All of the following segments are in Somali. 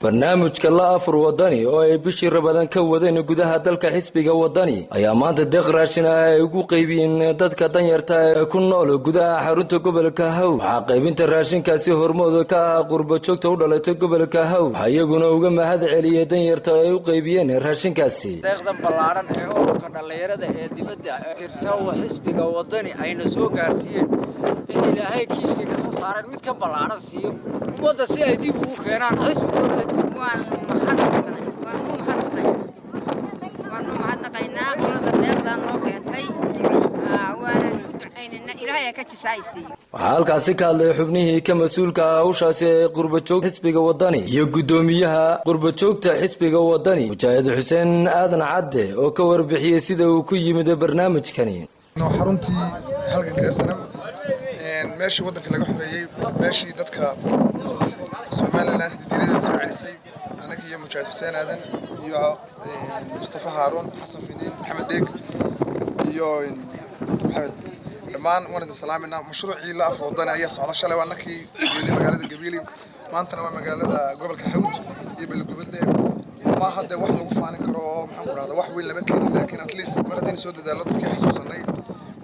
barnaamijka la afur wadani oo ay bishii Ramadaan ka wadeen gudaha dalka xisbiga wadani ayaa maanta deeq raashin ay ugu qaybiyeen dadka danyarta ee ku nool gudaha xarunta gobolka Haw. Waxa qaybinta raashinkaasi hormooda ka ah qurbo joogta u dhalatay gobolka Haw, ayaguna uga mahad celiyay danyarta ay u qaybiyeen raashinkaasi. deeqdan ballaaran ee ururka dhalinyarada ee dibadda tirsan xisbiga wadani ayna soo gaarsiiyeen in ilaahay kiiska ka soo saaray mid ka ballaaran siiyo ummadda si ay dib ugu keenaan xisbiga waan mahadnaqaynaa qolada deeqdan noo keentay waana ducaynayna ilaahay ka jisaysi. waxaa halkaasi ka hadlay xubnihii ka mas'uulka ah hawshaasi ee qurbo joog xisbiga wadani iyo gudoomiyaha qurbo joogta xisbiga wadani Mujaahid Xuseen Aadan Cadde oo ka warbixiyay sida uu ku yimid barnaamijkani. xaruntii halganka sanam meeshii wadanka laga xoreeyay meeshii dadka Soomaaliland diiradda soo celisay anaga iyo Mujaahid Xuseen Aadan iyo Mustafa Haroon Xasan Finiin Maxamed Deeg iyo Maxamed dhamaan waan salaamina mashruucii la afur wadani ayaa socda shalay waa nakii magaalada Gabriel maantana waa magaalada gobolka Hawd iyo Balgubadle ma hadda wax lagu faanin karo oo maxaan ku raahdaa wax weyn lama keenin laakiin at least mar haddii soo dadaalo dadkii xasuusanay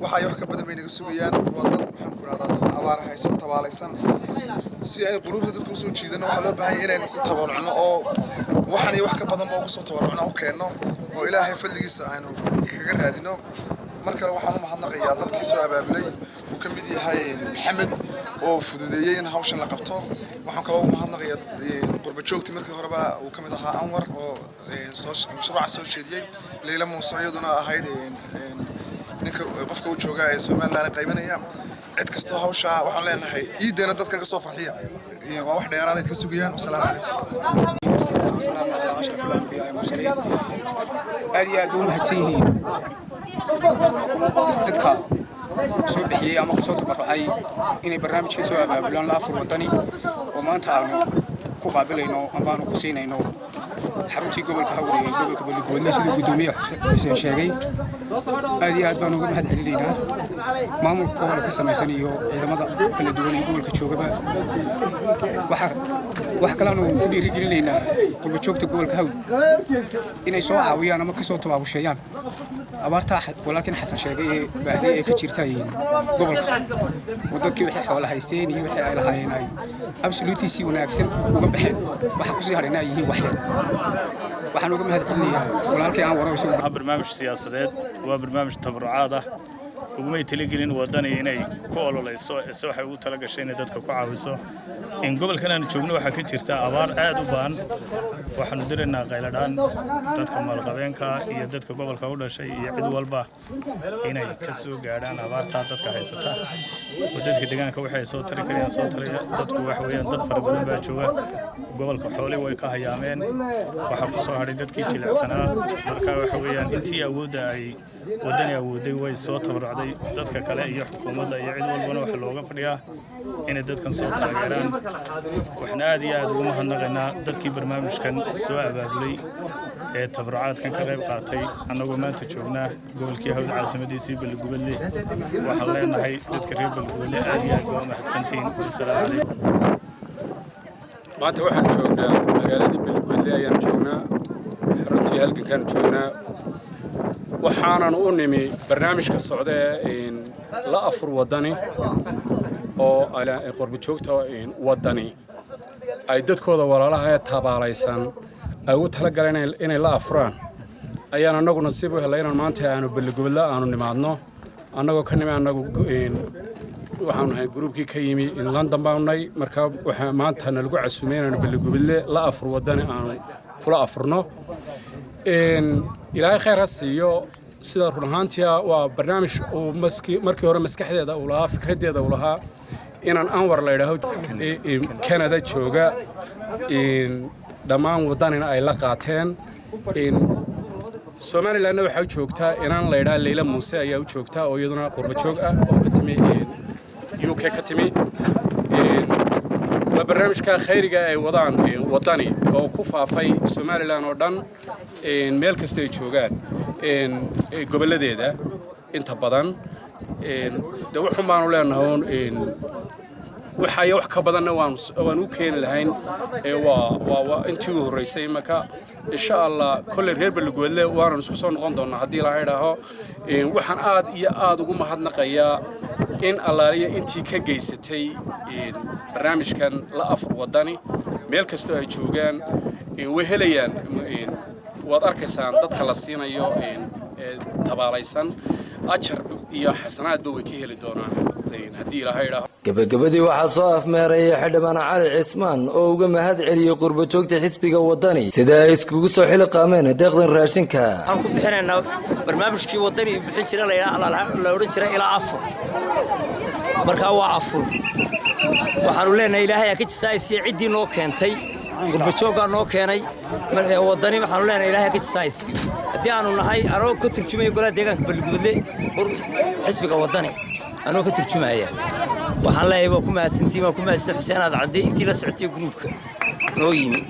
waxa ay wax ka badan bay naga sugayaan waa dad maxaan ku raahdaa abaar hayso tabaalaysan si ay qulubta dadka u soo jiidano waxa loo baahan yahay inay ku tabarucno oo waxaan wax ka badan oo ku soo tabarucno oo keeno oo ilaahay fadligiisa aanu kaga raadino markale waxaan u mahadnaqayaa dadkii soo abaabulay uu ka mid yahay Maxamed oo fududeeyay in hawshan la qabto waxaan kaloo u mahadnaqayaa qurbo joogti markii horeba uu ka mid ahaa Anwar oo mashruuca soo jeediyay Leila Muuse iyaduna ahayd ninka qofka uu jooga ee Soomaaliland qaybanaya cid kasta hawsha waxaan leenahay iideena dadka ka soo farxiya waa wax dheeraad ay ka sugayaan. Wassalaamu calaykum. Assalaamu alaykum ashrafil anbiyaa wal mursaliin. aad u mahadsanyihiin dadka soo bixiyay ama soo tabarucay inay barnaamijka soo abaabulaan la afur wadani oo maanta aanu ku qaabilayno ama aanu ku siinayno xaruntii gobolka Haw ee gobolka Balgubadle sida gudoomiyaha Xuseen sheegay. aad baan uga mahad celinaynaa maamulka gobolka samaysan iyo ciidamada kala duwan ee gobolka joogaba. wax kale aanu u dhiirigelinaynaa qurbo joogta gobolka Haw inay soo caawiyaan ama ka soo tabaabusheeyaan abaarta walaalkeen Xasan sheegay ee baahday ee ka jirtay gobolka wadadkii wixii xoolo haysteen iyo wixii ay lahaayeen ay absolutely si wanaagsan uga baxeen waxa ku sii hareynaa yihiin wax yar. waxaan uga mahad celinayaa walaalkeen aan waro isagu barnaamij siyaasadeed waa barnaamij tabarucaad ah uguma talagelin wadani inay ku ololeyso waxa uu tala gashay inay dadka ku caawiso in gobolkan aan joogno waxa ka jirta abaar aad u baahan waxaanu direynaa qayladaan dadka maalqabeenka iyo dadka gobolka u dhashay iyo cid walba inay ka soo gaadhaan abaarta dadka haysata dadka deegaanka waxay soo tari kareen soo tariya dadku wax weeyaan dad fara badan baa jooga gobolka xoolo way ka hayaameen waxa ku soo haray dadkii jilicsanaa marka waxa weeyaan intii awoodda ay wadani awooday way soo tabarucday dadka kale iyo xukuumadda iyo cid walba waxa looga fadhiyaa inay dadkan soo taageeraan. waxna aad iyo aad ugu mahadnaqaynaa dadkii barnaamijkan soo abaabulay ee tabarucaadkan ka qayb qaatay annagoo maanta joognaa gobolkii Hawd caasimadiisii Balgubadle waxaan leenahay dadka reer Balgubadle aad iyo aad ugu mahadsantiin. Assalaamu calaykum. maanta waxaan joognaa magaalada Balgubadle ayaan joognaa xaruntii halgankan joognaa waxaanan u nimi barnaamijka socda ee la afur wadani oo qurbo joogta wadani ay dadkooda walaalaha ee tabaalaysan ay u tala galeen inay la afuraan ayaan anagu nasiib u helay inaan maanta aanu Balgubadle aanu nimaadno annagoo ka nimi anagu waxaan nahay groupkii ka yimi in London baanay marka waxa maanta nalagu casuumay inaan Balgubadle la afur wadani aanu kula afurno ilaahay khayr ha siiyo sida run ahaantii waa barnaamij oo markii hore maskaxdeeda u lahaa fikradeeda u lahaa inaan Anwar la yiraahdo Canada jooga dhammaan wadanina ay la qaateen Soomaaliland waxa joogtaa inaan la yiraahdo Leila Muuse ayaa u joogtaa oo iyaduna qurbo joog ah oo ka timi UK ka timi barnaamijka khayriga ay wadaan wadani oo ku faafay Soomaaliland oo dhan meel kasta ay joogaan goboladeeda inta badan de waxaan baan u leenahay waxaya wax ka badanna waan u keeni lahayn waa intii u horeysay marka insha Allah kulli reer Balgoodle waan isku soo noqon doonaa hadii la yiraahdo waxaan aad iyo aad ugu mahadnaqayaa in allaaliya intii ka geysatay barnaamijkan la afur wadani meel kasto ay joogaan way helayaan waad arkaysaan dadka la siinayo tabaalaysan ajar iyo xasanaadba way ka heli doonaan hadii ilaahay yiraahdo gabagabadii waxaa soo afmeeray xildhibaan Cali Cismaan oo uga mahad celiyay qurbo joogta xisbiga wadani sida ay iskugu soo xilqaameen deeqdan raashinka aan ku bixinayna barnaamijkii wadani bixin jiray la oran jiray ilaa afur marka waa afur waxaanu leenahay ilaahay ka jisaayay cidii noo keentay qurbo jooga noo keenay wadani waxaanu leenahay ilaahay ka jisaayay hadii aanu nahay anoo ka turjumay golaha deegaanka Balgoodle xisbiga wadani anoo ka turjumaya waxaan leeyahay waa ku mahadsantiin Xuseen Aad Cadde intii la socotay groupka noo yimi